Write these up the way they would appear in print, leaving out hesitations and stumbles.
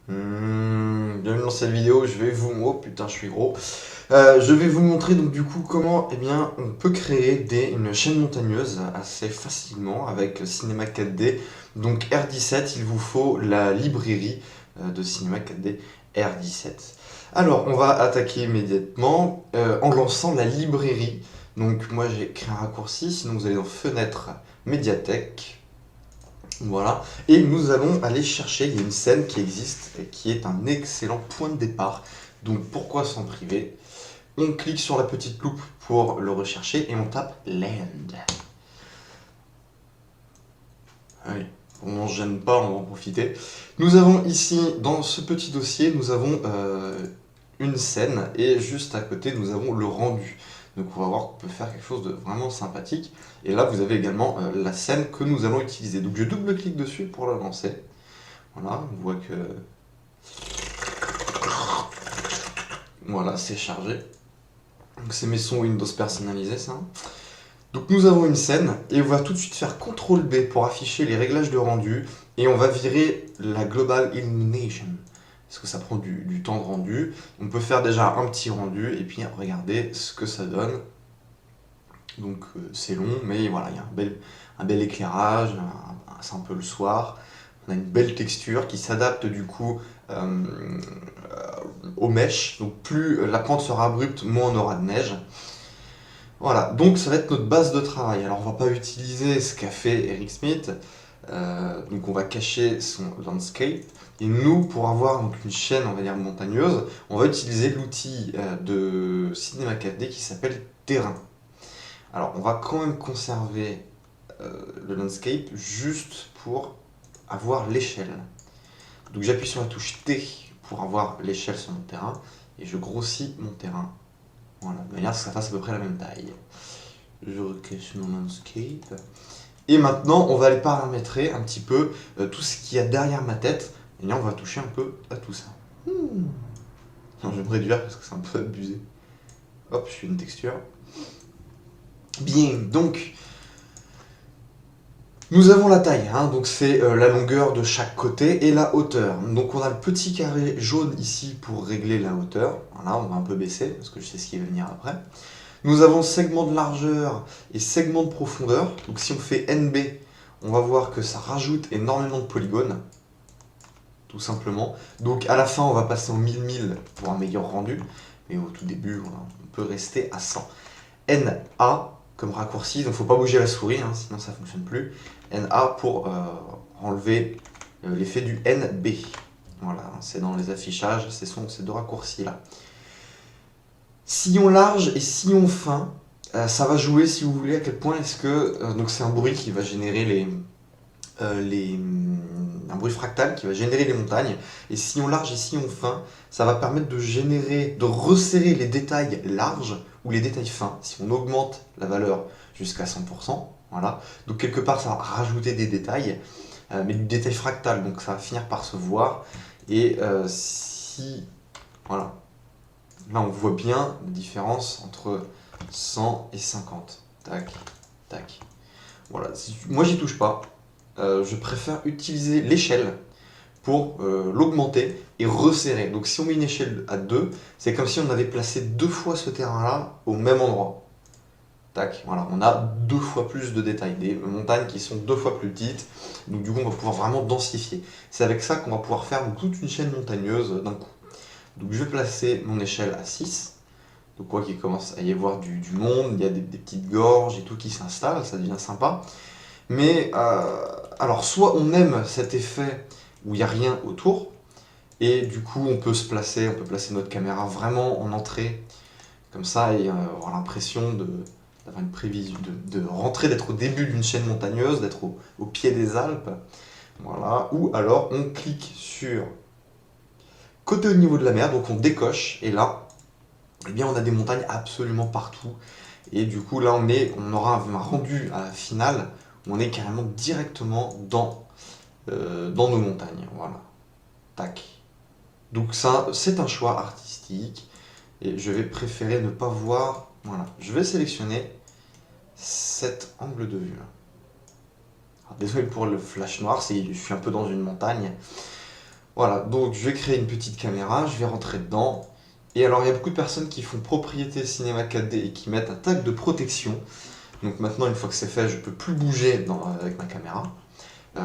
Bienvenue dans cette vidéo, je vais vous... Oh putain, je suis gros. Je vais vous montrer donc du coup comment on peut créer une chaîne montagneuse assez facilement avec Cinema 4D. Donc R17, il vous faut la librairie de Cinema 4D R17. Alors, on va attaquer immédiatement en lançant la librairie. Donc moi j'ai créé un raccourci, sinon vous allez dans Fenêtre, Médiathèque. Voilà, et nous allons aller chercher, il y a une scène qui existe et qui est un excellent point de départ. Donc pourquoi s'en priver? On clique sur la petite loupe pour le rechercher et on tape Land. Allez, on n'en gêne pas, on va en profiter. Nous avons ici, dans ce petit dossier, nous avons une scène et juste à côté, nous avons le rendu. Donc on va voir qu'on peut faire quelque chose de vraiment sympathique. Et là, vous avez également la scène que nous allons utiliser. Donc je double-clique dessus pour la lancer. Voilà, on voit que... Voilà, c'est chargé. Donc c'est mes sons Windows personnalisés, ça. Donc nous avons une scène, et on va tout de suite faire CTRL B pour afficher les réglages de rendu, et on va virer la Global Illumination, parce que ça prend du temps de rendu. On peut faire déjà un petit rendu, et puis regarder ce que ça donne. Donc c'est long, mais voilà, il y a un bel éclairage, c'est un peu le soir. On a une belle texture qui s'adapte du coup aux mèches. Donc plus la pente sera abrupte, moins on aura de neige. Voilà, donc ça va être notre base de travail. Alors on va pas utiliser ce qu'a fait Eric Smith. Donc on va cacher son landscape. Et nous, pour avoir donc, une chaîne, on va dire montagneuse, on va utiliser l'outil de Cinema 4D qui s'appelle Terrain. Alors, on va quand même conserver le landscape juste pour avoir l'échelle. Donc j'appuie sur la touche T pour avoir l'échelle sur mon terrain et je grossis mon terrain. Voilà, de manière à ce que ça fasse à peu près la même taille. Je recache mon landscape. Et maintenant, on va aller paramétrer un petit peu tout ce qu'il y a derrière ma tête. Et là, on va toucher un peu à tout ça. Non, je vais me réduire parce que c'est un peu abusé. Hop, je fais une texture. Bien, donc nous avons la taille, hein, donc c'est la longueur de chaque côté et la hauteur. Donc on a le petit carré jaune ici pour régler la hauteur. Voilà, on va un peu baisser parce que je sais ce qui va venir après. Nous avons segment de largeur et segment de profondeur. Donc si on fait NB, on va voir que ça rajoute énormément de polygones. Tout simplement. Donc à la fin, on va passer en 1000 pour un meilleur rendu. Mais au tout début, voilà, on peut rester à 100. NA comme raccourci, donc il ne faut pas bouger la souris, hein, sinon ça ne fonctionne plus. NA pour enlever l'effet du NB. Voilà, c'est dans les affichages, c'est ces deux raccourcis là. Sillon large et sillon fin, ça va jouer si vous voulez à quel point est-ce que... donc c'est un bruit qui va générer un bruit fractal qui va générer les montagnes. Et sillon large et sillon fin, ça va permettre de resserrer les détails larges ou les détails fins. Si on augmente la valeur jusqu'à 100%, voilà. Donc quelque part, ça va rajouter des détails, mais du détail fractal, donc ça va finir par se voir. Et si... Voilà. Là, on voit bien la différence entre 100 et 50. Tac, tac. Voilà. Moi, j'y touche pas. Je préfère utiliser l'échelle pour l'augmenter et resserrer. Donc si on met une échelle à 2, c'est comme si on avait placé 2 fois ce terrain-là au même endroit. Tac, voilà, on a 2 fois plus de détails, des montagnes qui sont 2 fois plus petites, donc du coup on va pouvoir vraiment densifier. C'est avec ça qu'on va pouvoir faire toute une chaîne montagneuse d'un coup. Donc je vais placer mon échelle à 6, donc quoi qu'il commence à y avoir du monde, il y a des petites gorges et tout qui s'installent, ça devient sympa. Mais alors soit on aime cet effet où il n'y a rien autour, et du coup on peut placer notre caméra vraiment en entrée, comme ça, et avoir l'impression d'avoir une prévision, de rentrer, d'être au début d'une chaîne montagneuse, d'être au pied des Alpes. Voilà. Ou alors on clique sur côté au niveau de la mer, donc on décoche, et là, eh bien, on a des montagnes absolument partout. Et du coup là on aura un rendu à la finale où on est carrément directement dans nos montagnes. Voilà. Tac. Donc ça, c'est un choix artistique. Et je vais préférer ne pas voir... Voilà. Je vais sélectionner cet angle de vue. Alors, désolé pour le flash noir, je suis un peu dans une montagne. Voilà, donc je vais créer une petite caméra, je vais rentrer dedans. Et alors il y a beaucoup de personnes qui font propriété Cinema 4D et qui mettent un tag de protection. Donc maintenant, une fois que c'est fait, je peux plus bouger avec ma caméra.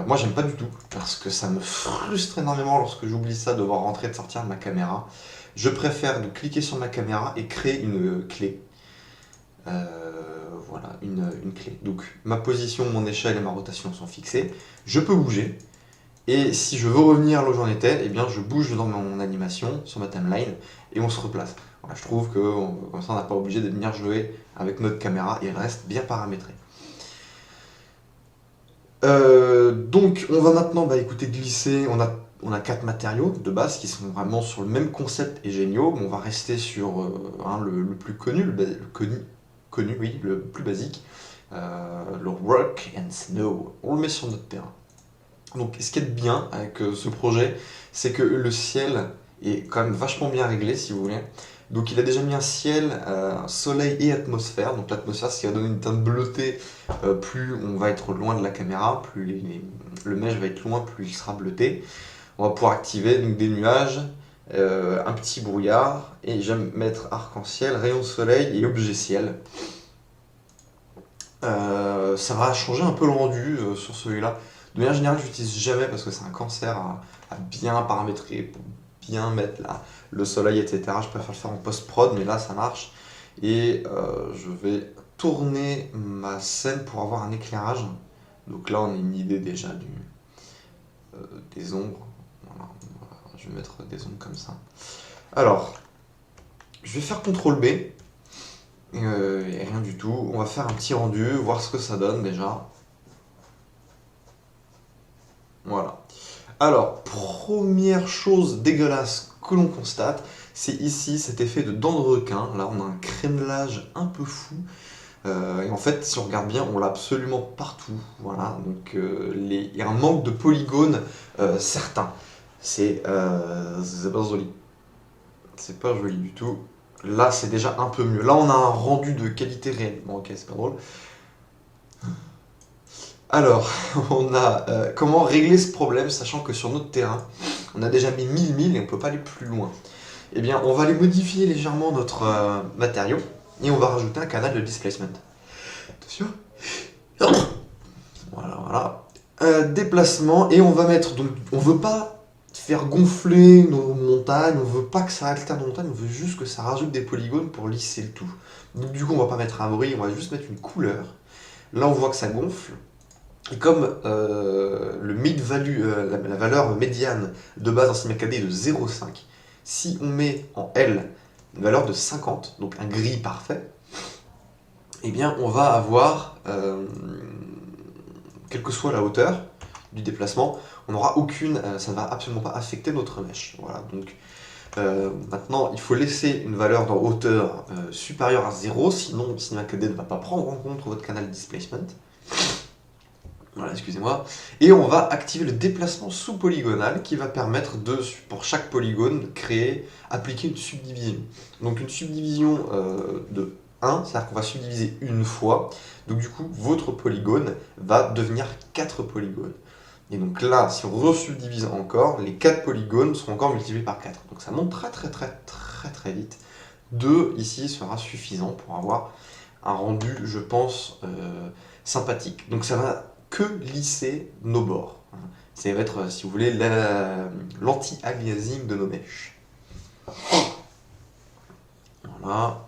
Moi, j'aime pas du tout parce que ça me frustre énormément lorsque j'oublie ça, devoir rentrer et de sortir de ma caméra. Je préfère de cliquer sur ma caméra et créer une clé. Voilà, une clé. Donc ma position, mon échelle et ma rotation sont fixées. Je peux bouger. Et si je veux revenir là où j'en étais, eh bien je bouge dans mon animation, sur ma timeline, et on se replace. Voilà, je trouve que comme ça on n'a pas obligé de venir jouer avec notre caméra et elle reste bien paramétrée. Donc on va maintenant écouter glisser, on a 4 matériaux de base qui sont vraiment sur le même concept et géniaux, mais on va rester sur le plus connu, connu, oui, le plus basique, le Rock and Snow. On le met sur notre terrain. Donc ce qui est bien avec ce projet, c'est que le ciel est quand même vachement bien réglé si vous voulez. Donc il a déjà mis un ciel, soleil et atmosphère. Donc l'atmosphère, ce qui va donner une teinte bleutée, plus on va être loin de la caméra, plus le mesh va être loin, plus il sera bleuté. On va pouvoir activer donc, des nuages, un petit brouillard, et j'aime mettre arc-en-ciel, rayon de soleil et objet ciel. Ça va changer un peu le rendu sur celui-là. De manière générale, je l'utilise jamais parce que c'est un cancer à bien paramétrer, pour bien mettre le soleil, etc. Je préfère le faire en post-prod, mais là ça marche. Et je vais tourner ma scène pour avoir un éclairage. Donc là, on a une idée déjà des ombres. Voilà, je vais mettre des ombres comme ça. Alors, je vais faire CTRL B. Et rien du tout. On va faire un petit rendu, voir ce que ça donne déjà. Voilà. Alors, première chose dégueulasse que l'on constate, c'est ici cet effet de dents de requin. Là, on a un crémelage un peu fou. Et en fait, si on regarde bien, on l'a absolument partout. Voilà, donc il y a un manque de polygones certain. C'est pas joli. C'est pas joli du tout. Là, c'est déjà un peu mieux. Là, on a un rendu de qualité réelle. Bon, ok, c'est pas drôle. Alors, on a comment régler ce problème, sachant que sur notre terrain, on a déjà mis 1000 et on ne peut pas aller plus loin. Eh bien, on va aller modifier légèrement notre matériau et on va rajouter un canal de displacement. Attention. Voilà, voilà. Déplacement et on va mettre, donc on veut pas faire gonfler nos montagnes, on veut pas que ça alterne nos montagnes, on veut juste que ça rajoute des polygones pour lisser le tout. Donc du coup, on va pas mettre un bruit, on va juste mettre une couleur. Là, on voit que ça gonfle. Et comme le mid-value, la valeur médiane de base en Cinema 4D est de 0,5, si on met en L une valeur de 50, donc un gris parfait, eh bien on va avoir, quelle que soit la hauteur du déplacement, on n'aura aucune, ça ne va absolument pas affecter notre mesh. Voilà, donc maintenant il faut laisser une valeur dans hauteur supérieure à 0, sinon Cinema 4D ne va pas prendre en compte votre canal displacement. Voilà, excusez-moi. Et on va activer le déplacement sous-polygonal qui va permettre de, pour chaque polygone, appliquer une subdivision. Donc une subdivision de 1, c'est-à-dire qu'on va subdiviser une fois. Donc du coup, votre polygone va devenir 4 polygones. Et donc là, si on resubdivise encore, les 4 polygones seront encore multipliés par 4. Donc ça monte très vite. 2 ici sera suffisant pour avoir un rendu, je pense, sympathique. Donc ça va que lisser nos bords. Ça va être, si vous voulez, l'anti-aliasing de nos mèches. Voilà.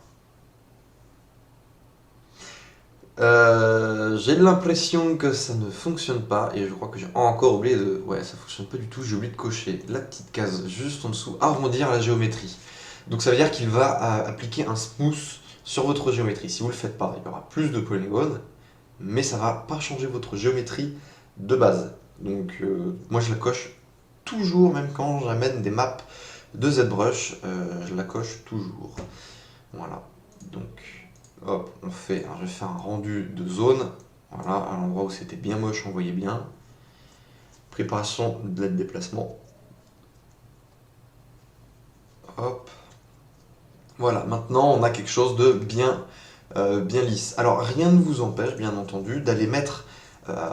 J'ai l'impression que ça ne fonctionne pas et je crois que j'ai encore oublié de... Ouais, ça fonctionne pas du tout, j'ai oublié de cocher la petite case juste en dessous, arrondir la géométrie. Donc ça veut dire qu'il va appliquer un smooth sur votre géométrie. Si vous le faites pas, il y aura plus de polygones, mais ça va pas changer votre géométrie de base. Donc moi je la coche toujours, même quand j'amène des maps de ZBrush, je la coche toujours. Voilà, donc hop, je vais faire un rendu de zone, voilà, à l'endroit où c'était bien moche, on voyait bien. Préparation de l'aide déplacement. Hop. Voilà, maintenant on a quelque chose de bien lisse. Alors rien ne vous empêche, bien entendu, d'aller mettre euh,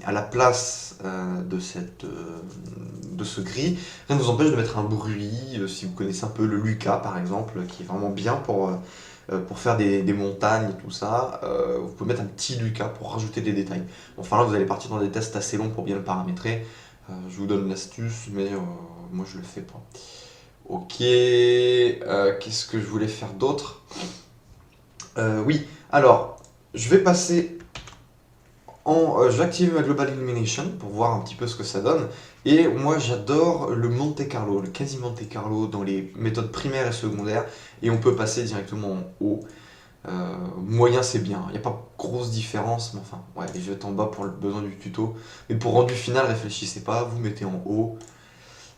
à la place de ce gris, rien ne vous empêche de mettre un bruit, si vous connaissez un peu le Lucas par exemple, qui est vraiment bien pour faire des montagnes et tout ça. Vous pouvez mettre un petit Lucas pour rajouter des détails. Enfin là, vous allez partir dans des tests assez longs pour bien le paramétrer. Je vous donne l'astuce, mais moi je le fais pas. Ok, qu'est-ce que je voulais faire d'autre? Oui, alors, je vais passer je vais activer ma Global Illumination pour voir un petit peu ce que ça donne. Et moi, j'adore le Monte Carlo, le quasi Monte Carlo dans les méthodes primaires et secondaires. Et on peut passer directement en haut. Moyen, c'est bien. Il n'y a pas grosse différence, mais enfin, ouais, je vais être en bas pour le besoin du tuto. Mais pour rendu final, réfléchissez pas, vous mettez en haut.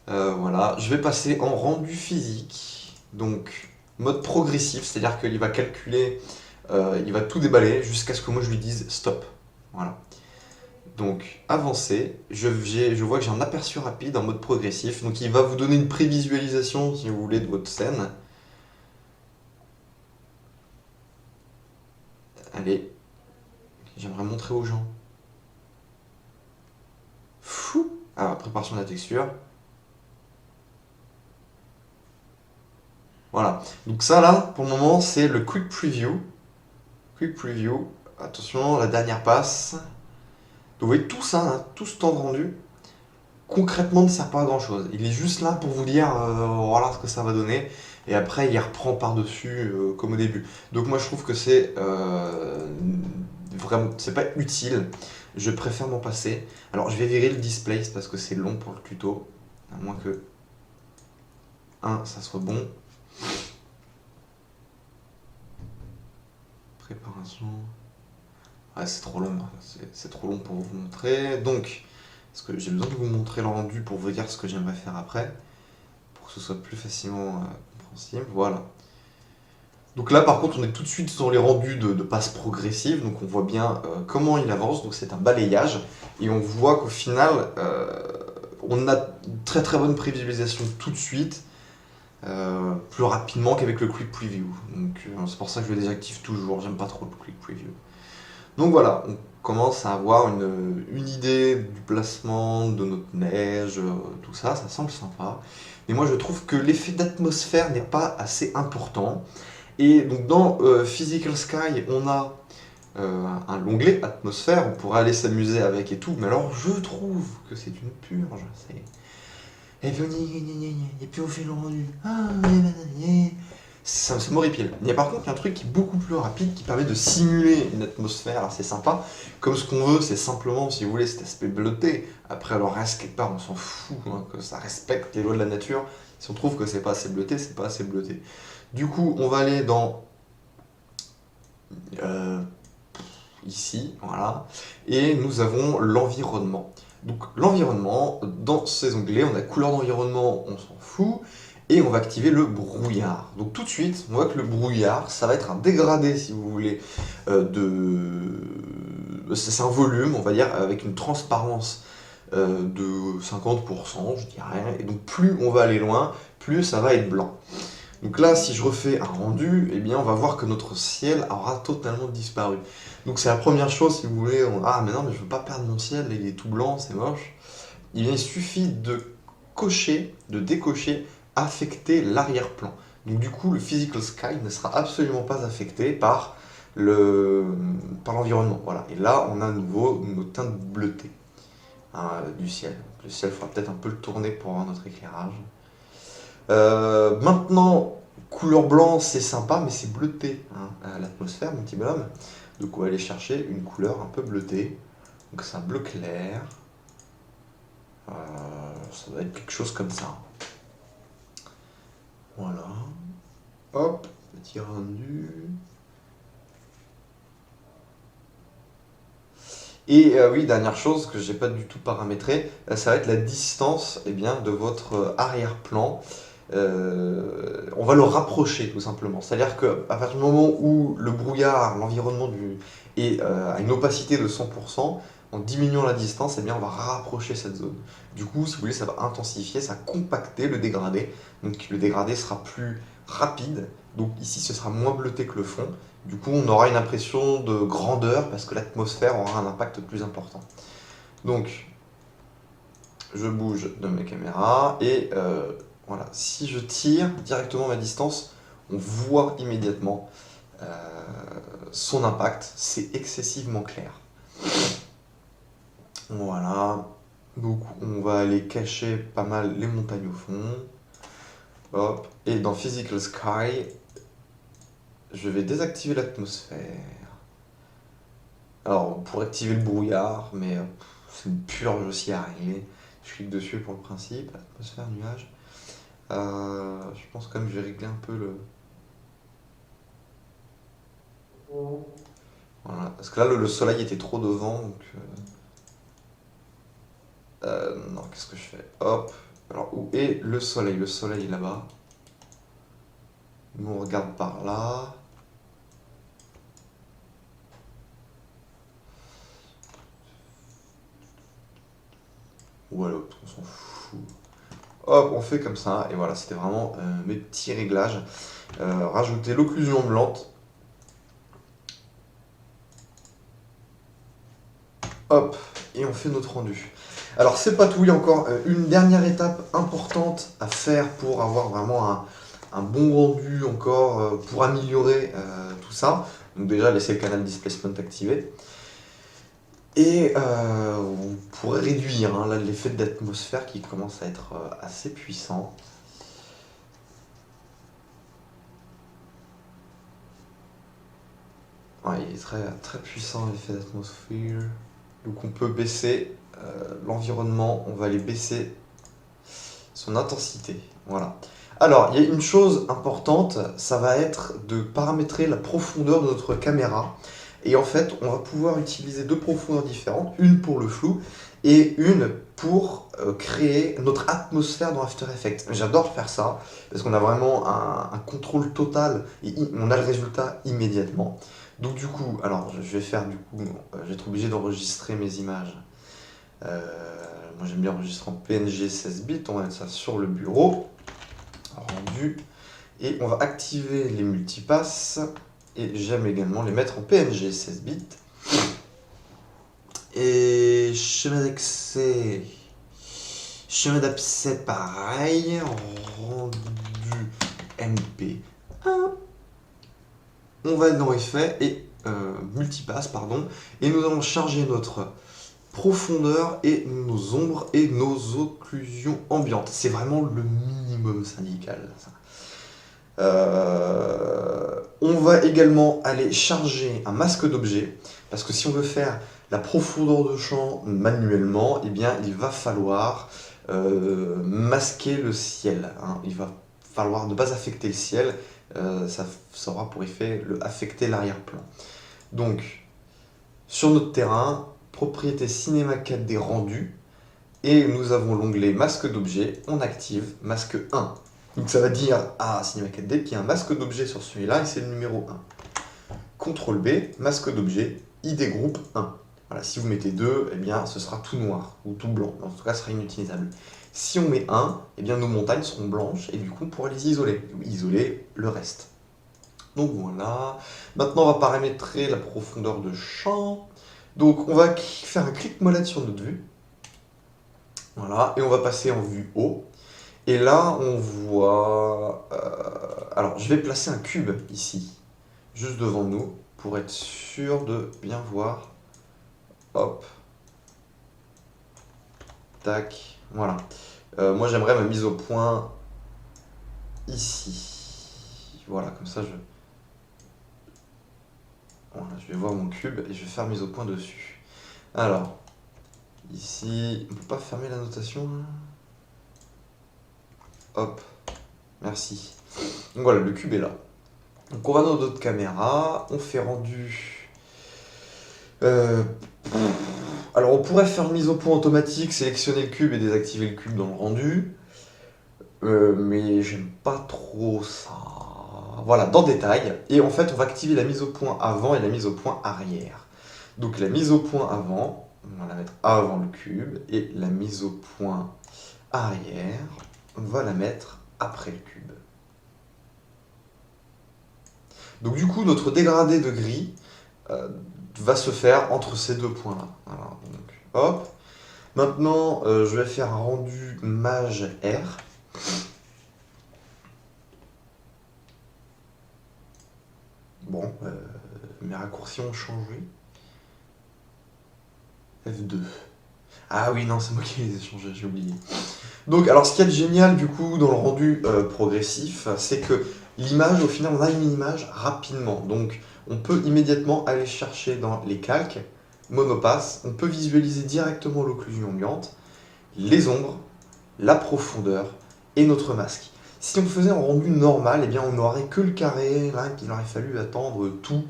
Voilà, je vais passer en rendu physique. Donc, mode progressif, c'est-à-dire qu'il va calculer, il va tout déballer jusqu'à ce que moi je lui dise stop. Voilà. Donc, avancer, je vois que j'ai un aperçu rapide en mode progressif. Donc, il va vous donner une prévisualisation, si vous voulez, de votre scène. Allez, j'aimerais montrer aux gens. Fou! Alors, préparation de la texture. Voilà. Donc ça, là, pour le moment, c'est le quick preview. Quick preview. Attention, la dernière passe. Donc, vous voyez, tout ça, hein, tout ce temps de rendu, concrètement ne sert pas à grand chose. Il est juste là pour vous dire voilà ce que ça va donner. Et après, il reprend par-dessus comme au début. Donc moi, je trouve que c'est vraiment, c'est pas utile. Je préfère m'en passer. Alors, je vais virer le displace parce que c'est long pour le tuto. À moins que ça soit bon. Préparation. Ouais, c'est trop long. C'est trop long pour vous montrer. Donc, parce que j'ai besoin de vous montrer le rendu pour vous dire ce que j'aimerais faire après, pour que ce soit plus facilement compréhensible. Voilà. Donc là, par contre, on est tout de suite dans les rendus de passe progressive, donc on voit bien comment il avance. Donc c'est un balayage, et on voit qu'au final, on a une très très bonne prévisualisation tout de suite, plus rapidement qu'avec le quick preview. Donc c'est pour ça que je le désactive toujours. J'aime pas trop le quick preview. Donc voilà, on commence à avoir une idée du placement de notre neige, tout ça, ça semble sympa. Mais moi je trouve que l'effet d'atmosphère n'est pas assez important. Et donc dans Physical Sky, on a un onglet atmosphère, on pourrait aller s'amuser avec et tout, mais alors je trouve que c'est une purge. Et puis on fait le rendu. Ça m'horripile. Il y a par contre un truc qui est beaucoup plus rapide qui permet de simuler une atmosphère assez sympa. Comme ce qu'on veut, c'est simplement, si vous voulez, cet aspect bleuté. Après, le reste, quelque part, on s'en fout, hein, que ça respecte les lois de la nature. Si on trouve que c'est pas assez bleuté, c'est pas assez bleuté. Du coup, on va aller dans ici, voilà, et nous avons l'environnement. Donc l'environnement, dans ces onglets, on a couleur d'environnement, on s'en fout, et on va activer le brouillard. Donc tout de suite, on voit que le brouillard, ça va être un dégradé, si vous voulez, c'est un volume, on va dire, avec une transparence de 50%, je dirais, et donc plus on va aller loin, plus ça va être blanc. Donc là, si je refais un rendu, eh bien, on va voir que notre ciel aura totalement disparu. Donc c'est la première chose, si vous voulez, ah mais non, mais je veux pas perdre mon ciel, il est tout blanc, c'est moche. Il suffit de cocher, de décocher, affecter l'arrière-plan. Donc du coup, le Physical Sky ne sera absolument pas affecté par l'environnement. Voilà. Et là, on a à nouveau nos teintes bleutées hein, du ciel. Donc, le ciel, il faudra peut-être un peu le tourner pour avoir notre éclairage. Maintenant, couleur blanc, c'est sympa, mais c'est bleuté, hein, l'atmosphère, mon petit bonhomme. Donc on va aller chercher une couleur un peu bleutée. Donc c'est un bleu clair. Ça doit être quelque chose comme ça. Voilà. Hop, petit rendu. Et oui, dernière chose que j'ai pas du tout paramétré, ça va être la distance bien, de votre arrière-plan. On va le rapprocher tout simplement. C'est-à-dire qu'à partir du moment où le brouillard, l'environnement a une opacité de 100%, en diminuant la distance, eh bien, on va rapprocher cette zone. Du coup, si vous voulez, ça va intensifier, ça va compacter le dégradé. Donc le dégradé sera plus rapide. Donc ici, ce sera moins bleuté que le fond. Du coup, on aura une impression de grandeur parce que l'atmosphère aura un impact plus important. Donc, je bouge de mes caméras et voilà, si je tire directement ma distance, on voit immédiatement son impact. C'est excessivement clair. Voilà. Donc, on va aller cacher pas mal les montagnes au fond. Hop. Et dans Physical Sky, je vais désactiver l'atmosphère. Alors, pour activer le brouillard, mais c'est une purge aussi à régler. Je clique dessus pour le principe. Atmosphère, nuage. Je pense quand même que je vais régler un peu le... Voilà. Parce que là, le soleil était trop devant, donc... non, qu'est-ce que je fais? Hop. Alors, où est le soleil? Le soleil est là-bas. Nous, on regarde par là. Voilà, on s'en fout. Hop, on fait comme ça. Et voilà, c'était vraiment mes petits réglages. Rajouter l'occlusion ambulante. Hop, et on fait notre rendu. Alors, c'est pas tout, il y a encore une dernière étape importante à faire pour avoir vraiment un bon rendu encore, pour améliorer tout ça. Donc déjà, laisser le canal displacement activé. Et on pourrait réduire hein, l'effet d'atmosphère qui commence à être assez puissant. Ouais, il est très, très puissant l'effet d'atmosphère. Donc on peut baisser l'environnement, on va aller baisser son intensité. Voilà. Alors, il y a une chose importante, ça va être de paramétrer la profondeur de notre caméra. Et en fait, on va pouvoir utiliser deux profondeurs différentes, une pour le flou et une pour créer notre atmosphère dans After Effects. J'adore faire ça, parce qu'on a vraiment un contrôle total et on a le résultat immédiatement. Donc du coup, alors je vais faire du coup, je vais être obligé d'enregistrer mes images. Moi j'aime bien enregistrer en PNG 16 bits, on va mettre ça sur le bureau, rendu, et on va activer les multipasses, et j'aime également les mettre en PNG 16 bits. Et schéma d'accès pareil, rendu MP1. On va dans effet et multipasse, pardon, et nous allons charger notre profondeur et nos ombres et nos occlusions ambiantes. C'est vraiment le minimum syndical. Ça. On va également aller charger un masque d'objet, parce que si on veut faire la profondeur de champ manuellement, eh bien, il va falloir masquer le ciel. Hein. Il va falloir ne pas affecter le ciel, ça aura pour effet affecter l'arrière-plan. Donc, sur notre terrain, propriété Cinema 4D rendu, et nous avons l'onglet masque d'objet, on active masque 1. Donc ça va dire à Cinema 4D qu'il y a un masque d'objet sur celui-là et c'est le numéro 1. CTRL B, masque d'objet, ID groupe 1. Voilà, si vous mettez 2, eh bien ce sera tout noir ou tout blanc, en tout cas ce sera inutilisable. Si on met 1, eh bien nos montagnes seront blanches et du coup on pourra les isoler, isoler le reste. Donc voilà, maintenant on va paramétrer la profondeur de champ. Donc on va faire un clic molette sur notre vue. Voilà, et on va passer en vue haut. Et là, on voit... alors, je vais placer un cube ici, juste devant nous, pour être sûr de bien voir. Hop. Tac. Voilà. Moi, j'aimerais ma mise au point ici. Voilà, comme ça, voilà, je vais voir mon cube et je vais faire mise au point dessus. Alors, ici, on peut pas fermer la notation là. Hop, merci. Donc voilà, le cube est là. Donc on va dans notre caméra, on fait rendu. Alors on pourrait faire mise au point automatique, sélectionner le cube et désactiver le cube dans le rendu. Mais j'aime pas trop ça. Voilà, dans détail. Et en fait, on va activer la mise au point avant et la mise au point arrière. Donc la mise au point avant, on va la mettre avant le cube. Et la mise au point arrière, on va la mettre après le cube. Donc du coup, notre dégradé de gris va se faire entre ces deux points-là. Voilà, donc, hop. Maintenant, je vais faire un rendu mage R. Bon, mes raccourcis ont changé. F2. Ah oui, non, c'est moi qui les ai changés, j'ai oublié. Donc, alors ce qu'il y a de génial du coup dans le rendu progressif, c'est que l'image, au final, on a une image rapidement. Donc, on peut immédiatement aller chercher dans les calques, monopasse, on peut visualiser directement l'occlusion ambiante, les ombres, la profondeur et notre masque. Si on faisait un rendu normal, eh bien on n'aurait que le carré, là, qu'il aurait fallu attendre tout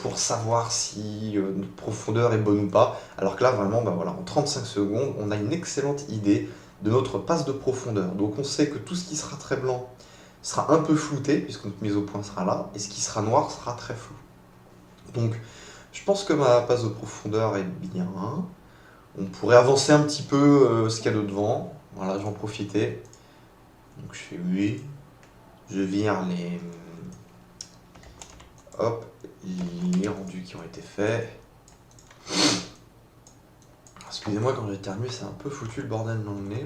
pour savoir si notre profondeur est bonne ou pas. Alors que là, vraiment, bah voilà, en 35 secondes, on a une excellente idée de notre passe de profondeur. Donc on sait que tout ce qui sera très blanc sera un peu flouté, puisque notre mise au point sera là, et ce qui sera noir sera très flou. Donc je pense que ma passe de profondeur est bien. On pourrait avancer un petit peu ce qu'il y a de devant. Voilà, j'en profitais. Donc je fais oui. Je vire les. Hop, les rendus qui ont été faits. Excusez-moi, quand j'éternue, c'est un peu foutu le bordel dans le nez.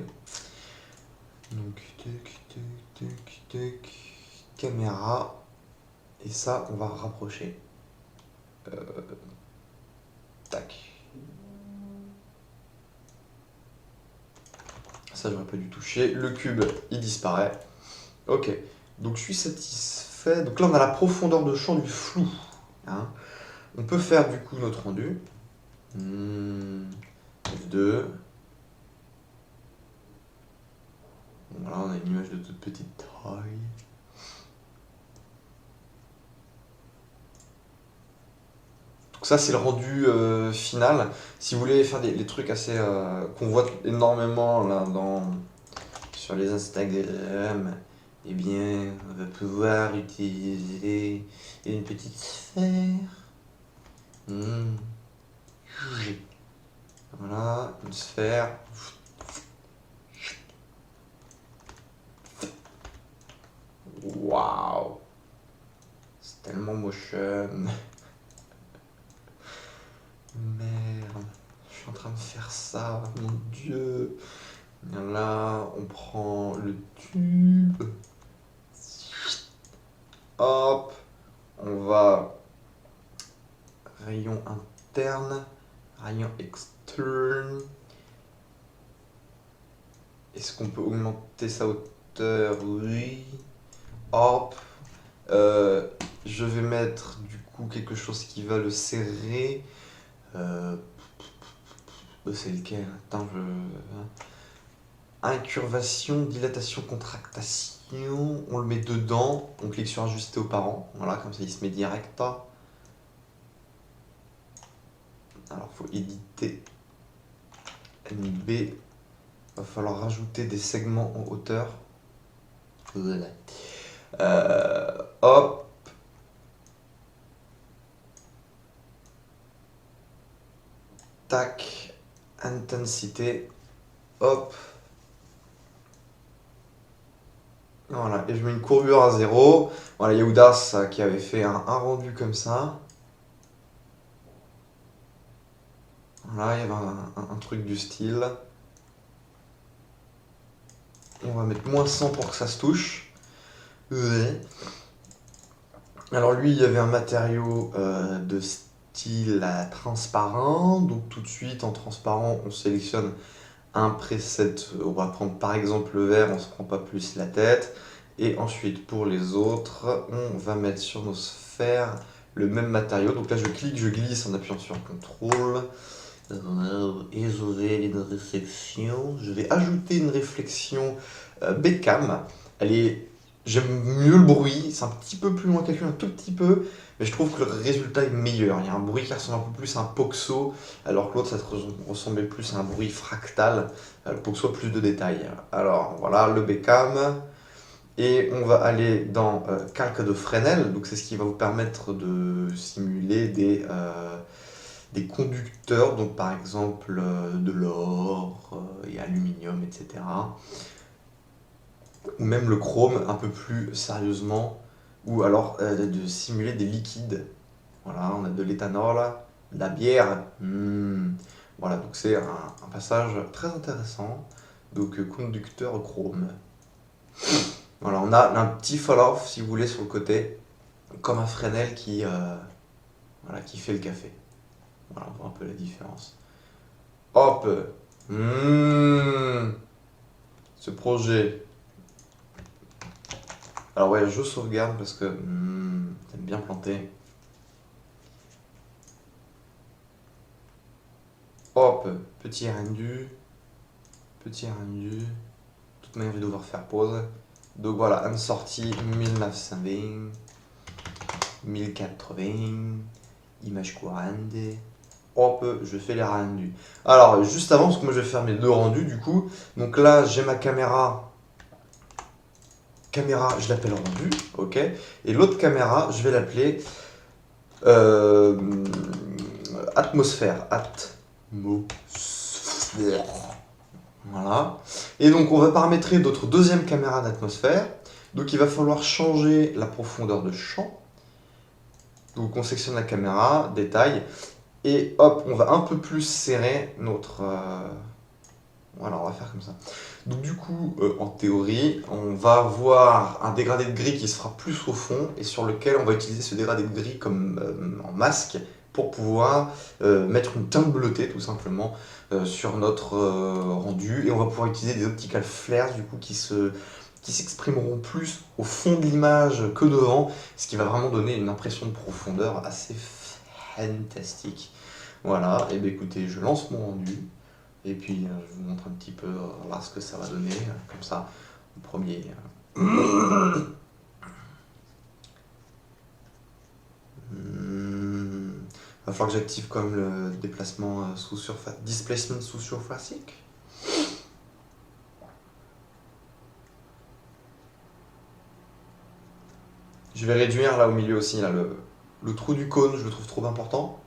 Donc, tac, tac, tac, tac. Caméra. Et ça, on va rapprocher. Tac. Ça, j'aurais pas dû toucher. Le cube, il disparaît. Ok. Donc, je suis satisfait. Donc là, on a la profondeur de champ du flou. Hein. On peut faire du coup notre rendu. F2. Voilà, on a une image de toute petite taille. Donc ça, c'est le rendu final. Si vous voulez faire des trucs assez qu'on voit énormément là sur les Instagram, eh bien, on va pouvoir utiliser une petite sphère. Voilà, une sphère. Waouh, c'est tellement motion. Merde, je suis en train de faire ça, mon dieu. Et là, on prend le tube. Hop, on va rayon interne, rayon externe. Est-ce qu'on peut augmenter sa hauteur? Oui. Hop. Je vais mettre du coup quelque chose qui va le serrer. C'est lequel? Attends, incurvation, dilatation, contractation. On le met dedans. On clique sur ajuster aux parents. Voilà, comme ça il se met direct. Alors, il faut éditer. NB. Va falloir rajouter des segments en hauteur. Voilà. Hop. Tac. Intensité. Hop. Voilà. Et je mets une courbure à 0. Voilà, Yehudas qui avait fait un rendu comme ça. Voilà, il y avait un truc du style. On va mettre -100 pour que ça se touche. Ouais. Alors lui, il y avait un matériau de style transparent. Donc tout de suite, en transparent, on sélectionne un preset. On va prendre par exemple le vert, on ne se prend pas plus la tête. Et ensuite, pour les autres, on va mettre sur nos sphères le même matériau. Donc là, je clique, je glisse en appuyant sur CTRL. Et j'aurai une réflexion. Je vais ajouter une réflexion Beckham. J'aime mieux le bruit, c'est un petit peu plus loin qu'elle un tout petit peu, mais je trouve que le résultat est meilleur. Il y a un bruit qui ressemble un peu plus à un Poxo, alors que l'autre ça ressemblait plus à un bruit fractal. Le Poxo a plus de détails. Alors voilà, le Beckham. Et on va aller dans calque de Fresnel, donc c'est ce qui va vous permettre de simuler des conducteurs, donc par exemple de l'or et aluminium, etc. Ou même le chrome un peu plus sérieusement. ou alors de simuler des liquides. Voilà, on a de l'éthanol, de la bière. Voilà, donc c'est un passage très intéressant. Donc conducteur chrome. Voilà, on a un petit fall-off, si vous voulez, sur le côté, comme un Fresnel voilà, qui fait le café. Voilà, on voit un peu la différence. Hop. Ce projet. Alors ouais, je sauvegarde parce que j'aime bien planter. Hop, petit rendu. Petit rendu. De toute manière, je vais devoir faire pause. Donc voilà, une sortie 1920, 1080, image courante. Hop, je fais les rendus. Alors, juste avant, parce que moi je vais faire mes deux rendus du coup. Donc là, j'ai ma caméra. Caméra, je l'appelle rendu, ok. Et l'autre caméra, je vais l'appeler euh, atmosphère. Atmosphère. Voilà. Et donc on va paramétrer notre deuxième caméra d'atmosphère. Donc il va falloir changer la profondeur de champ. Donc on sectionne la caméra, détail. Et hop, on va un peu plus serrer notre... Voilà, on va faire comme ça. Donc du coup, en théorie, on va avoir un dégradé de gris qui se fera plus au fond et sur lequel on va utiliser ce dégradé de gris comme en masque pour pouvoir mettre une teinte bleutée tout simplement sur notre rendu et on va pouvoir utiliser des optical flares du coup qui s'exprimeront plus au fond de l'image que devant, ce qui va vraiment donner une impression de profondeur assez fantastique. Voilà, et bien écoutez, je lance mon rendu. Et puis je vous montre un petit peu là ce que ça va donner, comme ça, le premier. Va falloir que j'active quand même le déplacement sous surface, displacement sous surfacique. Je vais réduire là au milieu aussi, là, le trou du cône, je le trouve trop important.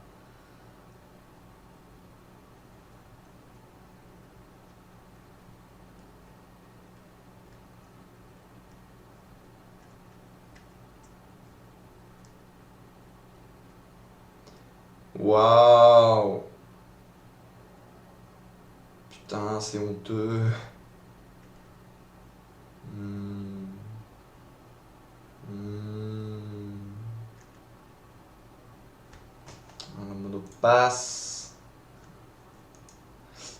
Waouh! Putain, c'est honteux. Un monopasse.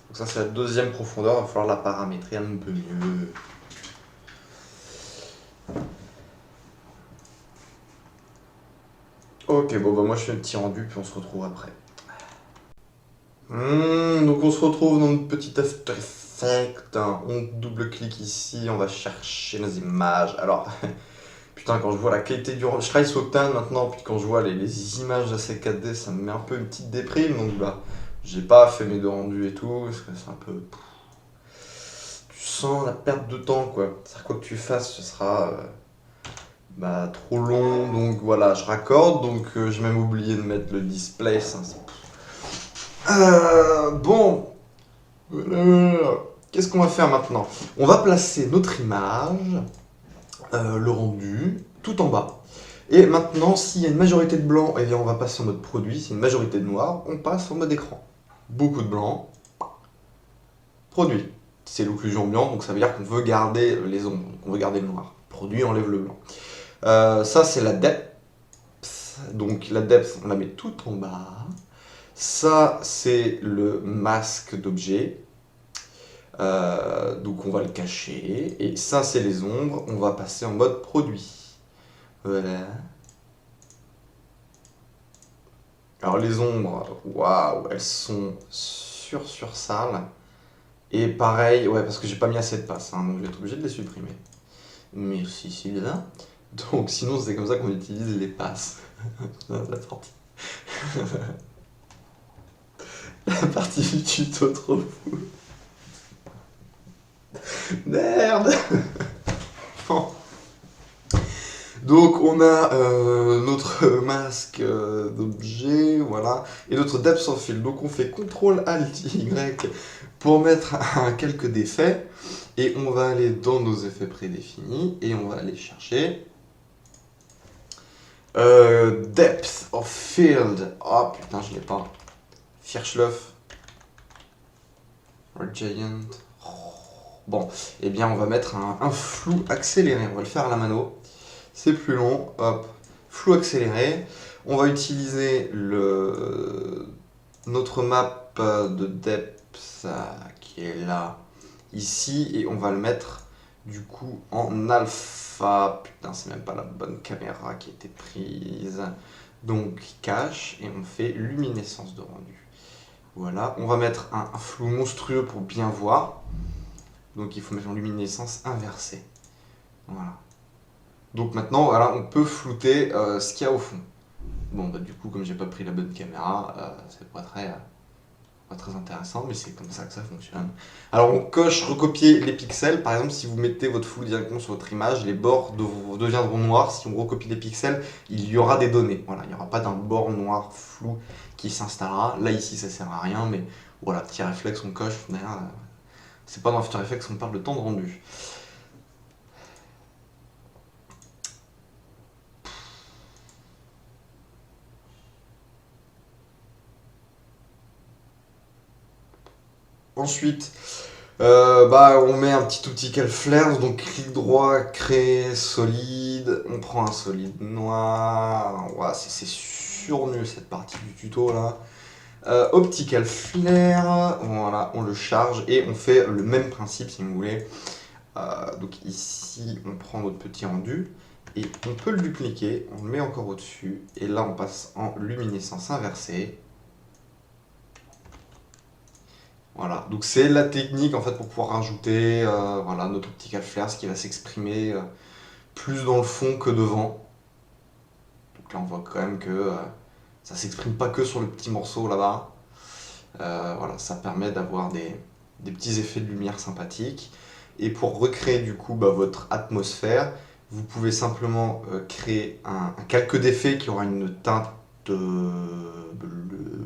Donc ça c'est la deuxième profondeur, il va falloir la paramétrer un peu mieux. Ok, bon bah moi je fais le petit rendu puis on se retrouve après. Donc on se retrouve dans notre petit After Effects, hein. On double-clique ici, on va chercher nos images. Alors, putain, quand je vois la qualité du rendu, je travaille sur Octane maintenant, puis quand je vois les images de ces 4D, ça me met un peu une petite déprime, donc bah, j'ai pas fait mes deux rendus et tout, parce que c'est un peu... Tu sens la perte de temps, quoi. C'est-à-dire quoi que tu fasses, ce sera bah, trop long, donc voilà, je raccorde, donc j'ai même oublié de mettre le display, ça, bon, qu'est-ce qu'on va faire maintenant? On va placer notre image, le rendu, tout en bas. Et maintenant, s'il y a une majorité de blanc, eh bien on va passer en mode produit. S'il y a une majorité de noir, on passe en mode écran. Beaucoup de blanc, produit. C'est l'occlusion ambiante, donc ça veut dire qu'on veut garder les ombres, donc on veut garder le noir. Produit enlève le blanc. Ça c'est la depth. Donc la depth, on la met tout en bas. Ça c'est le masque d'objet. Donc on va le cacher. Et ça c'est les ombres, on va passer en mode produit. Voilà. Alors les ombres, waouh, elles sont sursales. Et pareil, ouais, parce que j'ai pas mis assez de passes, hein, donc je vais être obligé de les supprimer. Merci Sylvain. Donc sinon c'est comme ça qu'on utilise les passes. La partie. La partie du tuto trop fou. Merde. Donc on a notre masque d'objet, voilà, et notre depth sans fil. Donc on fait CTRL ALT Y pour mettre quelques défaits, et on va aller dans nos effets prédéfinis, et on va aller chercher Depth of field. Oh putain, je l'ai pas. Firschluff. Red Giant. Oh. Bon, eh bien, on va mettre un flou accéléré. On va le faire à la mano. C'est plus long. Hop. Flou accéléré. On va utiliser notre map de depth qui est là, ici, et on va le mettre du coup en alpha. Putain, c'est même pas la bonne caméra qui a été prise. Donc cache et on fait luminescence de rendu. Voilà, on va mettre un flou monstrueux pour bien voir. Donc il faut mettre en luminescence inversée. Voilà. Donc maintenant, voilà, on peut flouter ce qu'il y a au fond. Bon, bah du coup, comme j'ai pas pris la bonne caméra, c'est pas très intéressant, mais c'est comme ça que ça fonctionne. Alors on coche recopier les pixels. Par exemple, si vous mettez votre flou directement sur votre image, les bords deviendront noirs. Si on recopie les pixels, il y aura des données. Voilà, il n'y aura pas d'un bord noir flou qui s'installera. Là, ici, ça sert à rien, mais voilà, petit réflexe, on coche. D'ailleurs, c'est pas dans After Effects qu'on parle de temps de rendu. Ensuite, on met un petit optical flares, donc clic droit, créer solide, on prend un solide noir, ouais, c'est surnul cette partie du tuto là. Optical flare, voilà, on le charge et on fait le même principe si vous voulez. Donc ici, on prend notre petit rendu et on peut le dupliquer, on le met encore au-dessus et là on passe en luminescence inversée. Voilà, donc c'est la technique en fait pour pouvoir rajouter voilà, notre optical flare, ce qui va s'exprimer plus dans le fond que devant. Donc là on voit quand même que ça s'exprime pas que sur le petit morceau là-bas. Voilà, ça permet d'avoir des petits effets de lumière sympathiques. Et pour recréer du coup votre atmosphère, vous pouvez simplement créer un calque d'effet qui aura une teinte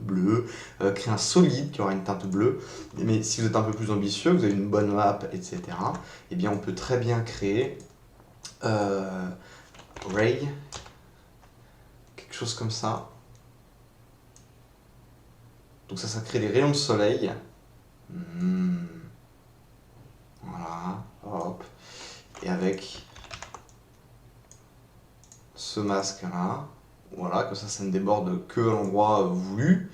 bleue, créer un solide qui aura une teinte bleue. Mais si vous êtes un peu plus ambitieux, vous avez une bonne map, etc., eh bien on peut très bien créer Ray, quelque chose comme ça. Donc ça crée des rayons de soleil. Voilà, hop. Et avec ce masque là, voilà, comme ça ne déborde que à l'endroit voulu.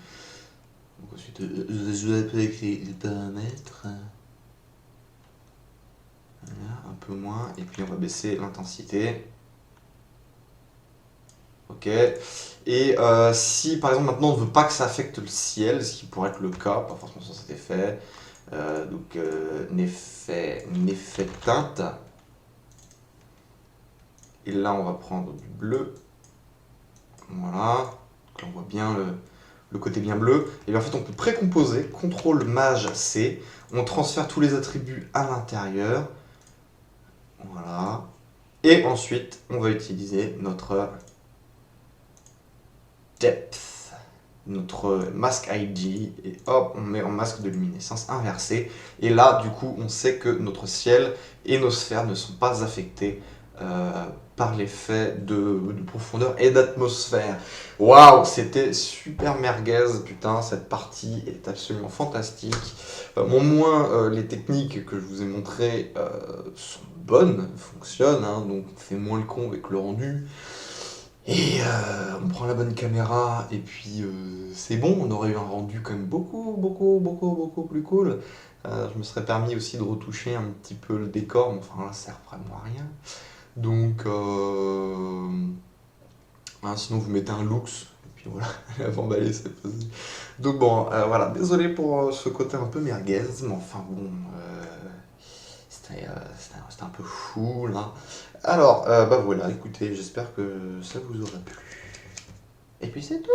Donc ensuite, je vais écrire les paramètres. Voilà, un peu moins. Et puis on va baisser l'intensité. Ok. Et si par exemple maintenant on ne veut pas que ça affecte le ciel, ce qui pourrait être le cas, pas forcément sur cet effet, donc effet teinte. Et là on va prendre du bleu. Voilà. Donc là on voit bien le côté bien bleu. Et bien en fait on peut précomposer, CTRL Maj C. On transfère tous les attributs à l'intérieur. Voilà. Et ensuite on va utiliser notre depth, notre masque ID, et hop, on met en masque de luminescence inversée. Et là, du coup, on sait que notre ciel et nos sphères ne sont pas affectés par l'effet de profondeur et d'atmosphère. Waouh, c'était super merguez, putain, cette partie est absolument fantastique. Moins les techniques que je vous ai montrées sont bonnes, fonctionnent, hein, donc on fait moins le con avec le rendu. Et on prend la bonne caméra et puis c'est bon, on aurait eu un rendu quand même beaucoup plus cool. Je me serais permis aussi de retoucher un petit peu le décor, mais enfin là ça sert vraiment à rien. Donc sinon vous mettez un looks, et puis voilà, avant emballer c'est possible. Donc bon, voilà, désolé pour ce côté un peu merguez, mais enfin bon, c'était un peu fou là. Alors, voilà, écoutez, j'espère que ça vous aura plu. Et puis c'est tout.